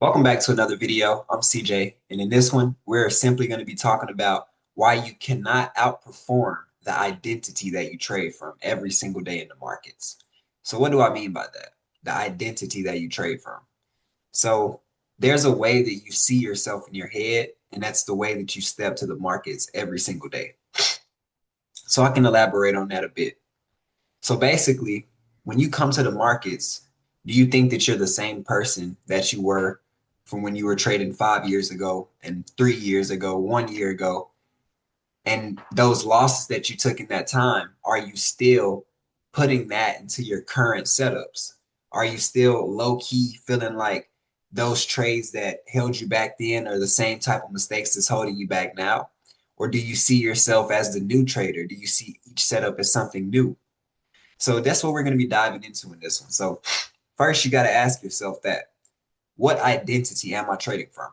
Welcome back to another video. I'm CJ, and in this one, we're simply going to be talking about why you cannot outperform the identity that you trade from every single day in the markets. So, what do I mean by that? The identity that you trade from. So, there's a way that you see yourself in your head, and that's the way that you step to the markets every single day. So, I can elaborate on that a bit. So, basically, when you come to the markets, do you think that you're the same person that you were from when you were trading 5 years ago and 3 years ago, 1 year ago? And those losses that you took in that time, are you still putting that into your current setups? Are you still low key feeling like those trades that held you back then are the same type of mistakes that's holding you back now? Or do you see yourself as the new trader? Do you see each setup as something new? So that's what we're going to be diving into in this one. So first, you got to ask yourself that what identity am I trading from?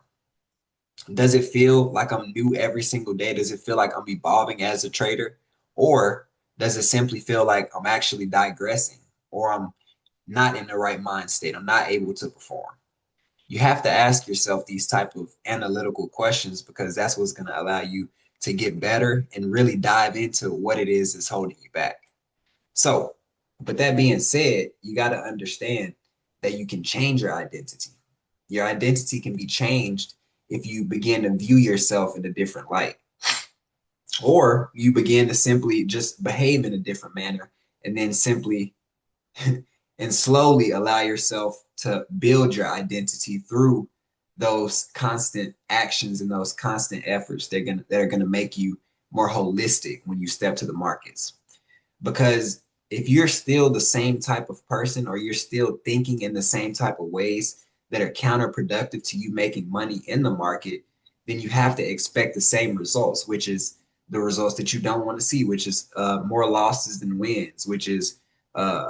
Does it feel like I'm new every single day? Does it feel like I'm evolving as a trader? Or does it simply feel like I'm actually digressing or I'm not in the right mind state? I'm not able to perform. You have to ask yourself these type of analytical questions because that's what's going to allow you to get better and really dive into what it is that's holding you back. So, but that being said, you got to understand that you can change your identity. Your identity can be changed if you begin to view yourself in a different light, or you begin to simply just behave in a different manner and then simply and slowly allow yourself to build your identity through those constant actions and those constant efforts that are gonna make you more holistic when you step to the markets. Because if you're still the same type of person or you're still thinking in the same type of ways that are counterproductive to you making money in the market, then you have to expect the same results, which is the results that you don't want to see, which is more losses than wins, which is uh,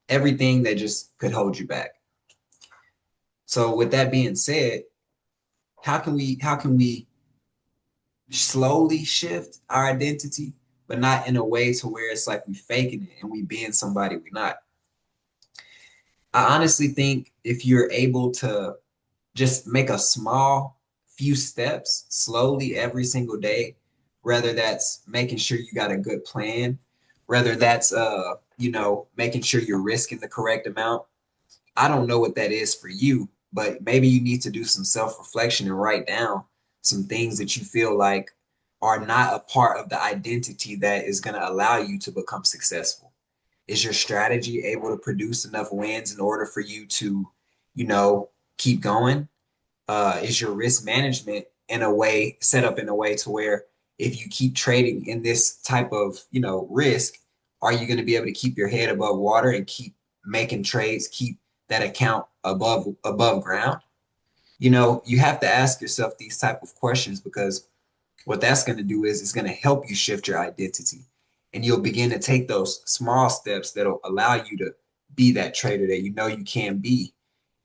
everything that just could hold you back. So with that being said, how can we slowly shift our identity, but not in a way to where it's like we faking it and we being somebody we're not. I honestly think if you're able to just make a small few steps slowly every single day, whether that's making sure you got a good plan, whether that's making sure you're risking the correct amount. I don't know what that is for you, but maybe you need to do some self-reflection and write down some things that you feel like are not a part of the identity that is going to allow you to become successful. Is your strategy able to produce enough wins in order for you to, you know, keep going? Is your risk management in a way set up in a way to where if you keep trading in this type of, risk, are you going to be able to keep your head above water and keep making trades, keep that account above ground? You have to ask yourself these type of questions because what that's going to do is it's going to help you shift your identity and you'll begin to take those small steps that'll allow you to be that trader that you know you can be.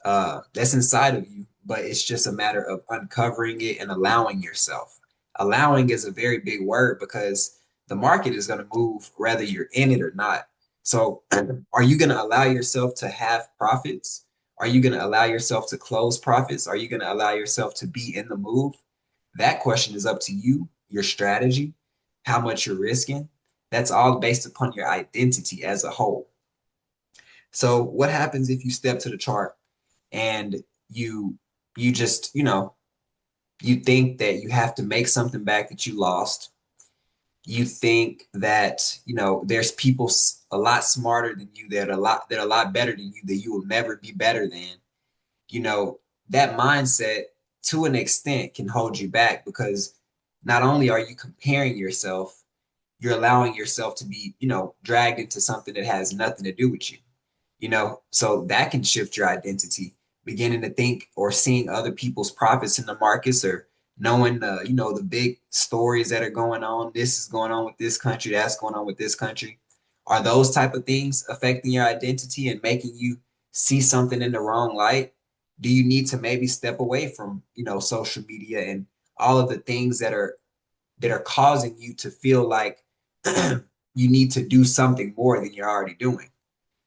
That's inside of you, but it's just a matter of uncovering it and allowing yourself. Allowing is a very big word because the market is going to move whether you're in it or not. So are you going to allow yourself to have profits? Are you going to allow yourself to close profits? Are you going to allow yourself to be in the move? That question is up to you, your strategy, how much you're risking. That's all based upon your identity as a whole. So what happens if you step to the chart and you just, you think that you have to make something back that you lost. You think that, there's people a lot smarter than you that are a lot better than you that you will never be better than. You know, that mindset to an extent can hold you back because not only are you comparing yourself, you're allowing yourself to be, dragged into something that has nothing to do with you. So that can shift your identity, beginning to think or seeing other people's profits in the markets or knowing the big stories that are going on. This is going on with this country, that's going on with this country. Are those type of things affecting your identity and making you see something in the wrong light? Do you need to maybe step away from, social media and all of the things that are causing you to feel like you need to do something more than you're already doing?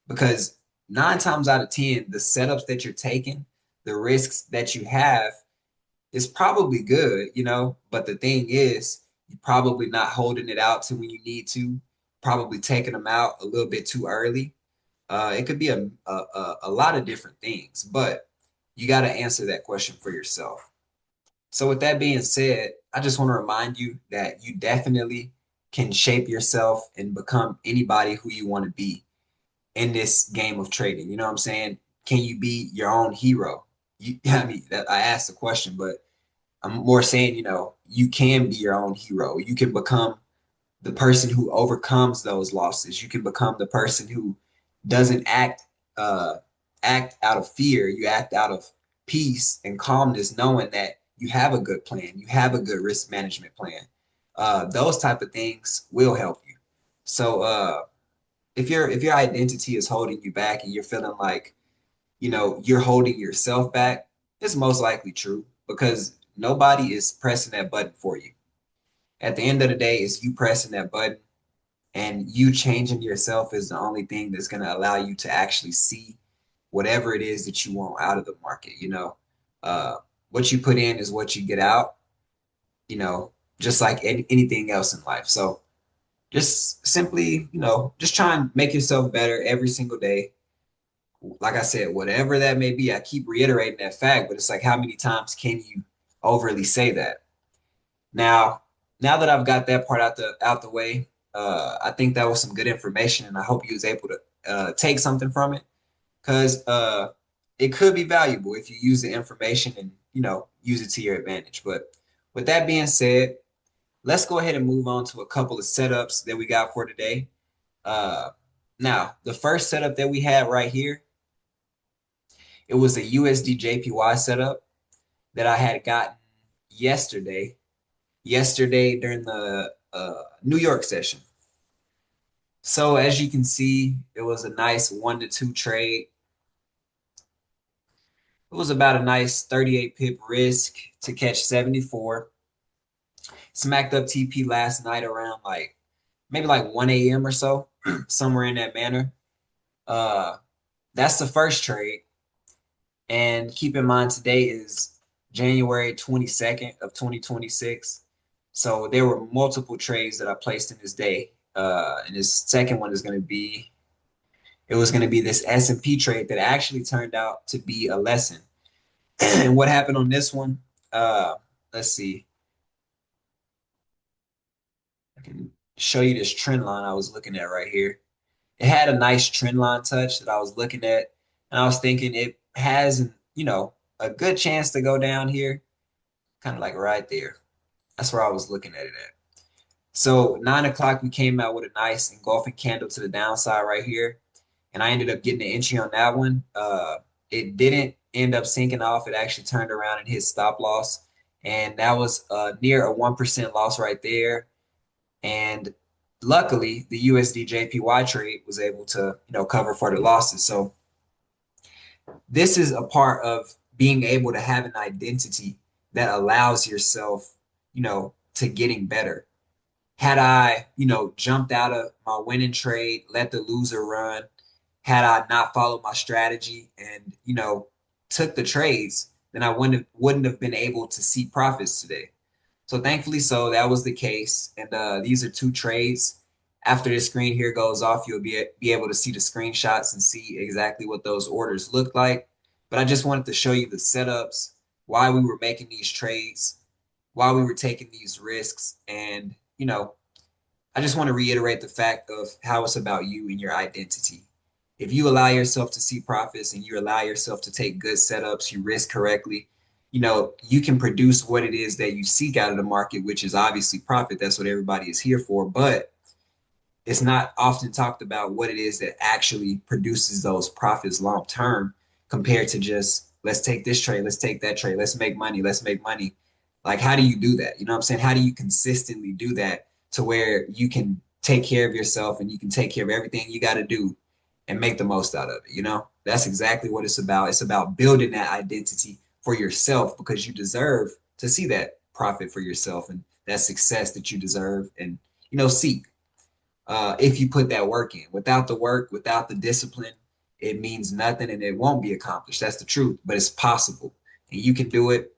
Because 9 times out of 10, the setups that you're taking, the risks that you have is probably good, but the thing is, you're probably not holding it out to when you need to, probably taking them out a little bit too early. It could be a lot of different things, but you got to answer that question for yourself. So, with that being said, I just want to remind you that you definitely can shape yourself and become anybody who you want to be in this game of trading. You know what I'm saying? Can you be your own hero? I mean, I asked the question, but I'm more saying, you can be your own hero. You can become the person who overcomes those losses. You can become the person who doesn't uh, act out of fear. You act out of peace and calmness, knowing that you have a good plan. You have a good risk management plan. Those type of things will help you. So if your identity is holding you back and you're feeling like you're holding yourself back, it's most likely true because nobody is pressing that button for you. At the end of the day, it's you pressing that button, and you changing yourself is the only thing that's going to allow you to actually see whatever it is that you want out of the market. Uh, what you put in is what you get out, just like anything else in life. So just simply, just try and make yourself better every single day. Like I said, whatever that may be, I keep reiterating that fact, but it's like, how many times can you overly say that? Now, now that I've got that part out the way, I think that was some good information, and I hope you was able to take something from it because it could be valuable if you use the information and use it to your advantage. But with that being said, let's go ahead and move on to a couple of setups that we got for today. Uh, Now, the first setup that we had right here, it was a USD JPY setup that I had gotten yesterday. Yesterday during the New York session. So as you can see, it was a nice 1 to 2 trade. It was about a nice 38 pip risk to catch 74. Smacked up TP last night around maybe like 1 a.m. or so, somewhere in that manner. Uh, that's the first trade. And keep in mind today is January 22nd of 2026. So there were multiple trades that I placed in this day. And this second one is going to be, it was going to be this S&P trade that actually turned out to be a lesson. And what happened on this one? Let's see. I can show you this trend line I was looking at right here. It had a nice trend line touch that I was looking at, and I was thinking it has, a good chance to go down here, kind of like right there. That's where I was looking at it at. So 9 o'clock, we came out with a nice engulfing candle to the downside right here, and I ended up getting an entry on that one. It didn't end up sinking off. It actually turned around and hit stop loss, and that was near a 1% loss right there. And luckily, the USD JPY trade was able to, cover for the losses. So this is a part of being able to have an identity that allows yourself, to getting better. Had I, jumped out of my winning trade, let the loser run, had I not followed my strategy and, took the trades, then I wouldn't have been able to see profits today. So thankfully, so that was the case. And these are two trades. After the screen here goes off, you'll be able to see the screenshots and see exactly what those orders look like. But I just wanted to show you the setups, why we were making these trades, why we were taking these risks. And, I just want to reiterate the fact of how it's about you and your identity. If you allow yourself to see profits and you allow yourself to take good setups, you risk correctly, you can produce what it is that you seek out of the market, which is obviously profit. That's what everybody is here for. But it's not often talked about what it is that actually produces those profits long term compared to just let's take this trade, let's take that trade, let's make money, let's make money. Like, how do you do that? You know what I'm saying? How do you consistently do that to where you can take care of yourself and you can take care of everything you got to do and make the most out of it? That's exactly what it's about. It's about building that identity for yourself because you deserve to see that profit for yourself and that success that you deserve and, seek if you put that work in. Without the work, without the discipline, it means nothing and it won't be accomplished. That's the truth, but it's possible and you can do it.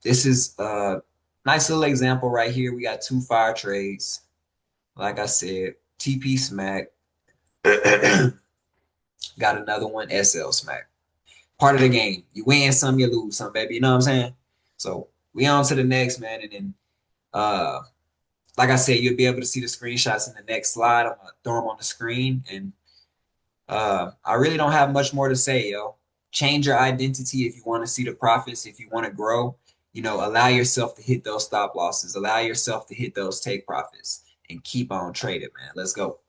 This is a nice little example right here. We got two fire trades. Like I said, TP Smack. Got another one, SL Smack. Part of the game. You win some, you lose some, baby. You know what I'm saying? So we on to the next, man. And then like I said, you'll be able to see the screenshots in the next slide. I'm gonna throw them on the screen. And I really don't have much more to say, yo. Change your identity if you want to see the profits, if you want to grow. You know, allow yourself to hit those stop losses, allow yourself to hit those take profits, and keep on trading, man. Let's go.